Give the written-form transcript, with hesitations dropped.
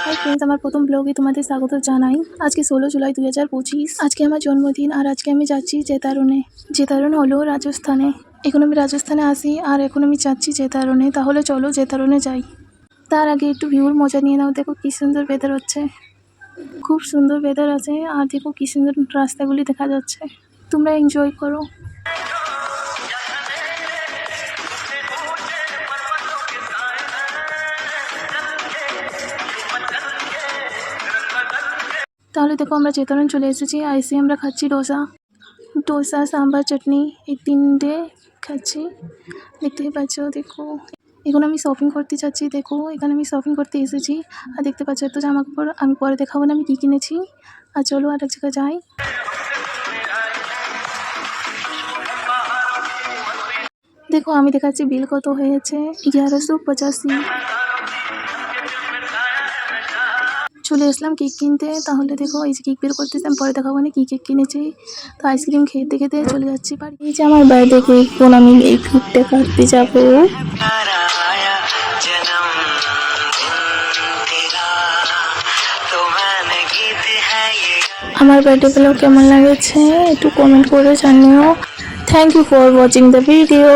Hi friends, আমার প্রথম ব্লগে তোমাদের স্বাগত জানাই। আজকে 16 জুলাই 2025। আজকে আমার জন্মদিন আর আজকে আমি যাচ্ছি জেতারনে। জেতারন হলো রাজস্থানে। এখন আমি রাজস্থানে আসি আর এখন আমি যাচ্ছি জেতারনে। তাহলে চলো জেতারনে যাই। তার আগে একটু ভিউর মজা নিয়ে নাও। দেখো কি সুন্দর ওয়েদার হচ্ছে, খুব সুন্দর ওয়েদার আছে। আর দেখো কি সুন্দর রাস্তাগুলি দেখা যাচ্ছে। তোমরা এনজয় করো। তাহলে দেখো আমরা জেতারন চলে এসেছি। আইসি আমরা খাচ্ছি ডোসা সাম্বার চাটনি এই তিনটে খাচ্ছি। দেখতেই পাচ্ছ। দেখো এখন আমি শপিং করতে যাচ্ছি। দেখো এখানে আমি শপিং করতে এসেছি আর দেখতে পাচ্ছ এত জামা কাপড়। আমি পরে দেখাবো না আমি কী কিনেছি। আর চলো আর এক জায়গায় যাই। দেখো আমি দেখাচ্ছি বিল কত হয়েছে, 1185। চলে আসলাম কেক কিনতে। তাহলে দেখো এই যে কেক বের করতেছি, আমি পরে দেখাবো না কী কেক কিনেছি। তো আইসক্রিম খেতে খেতে চলে যাচ্ছি বাড়ি। এই যে আমার বার্থডে কেক, এখন আমি এই কেকটা কাটতে যাবো। আমার বার্থডেগুলো কেমন লাগেছে একটু কমেন্ট করে জানিও। Thank you for watching the video.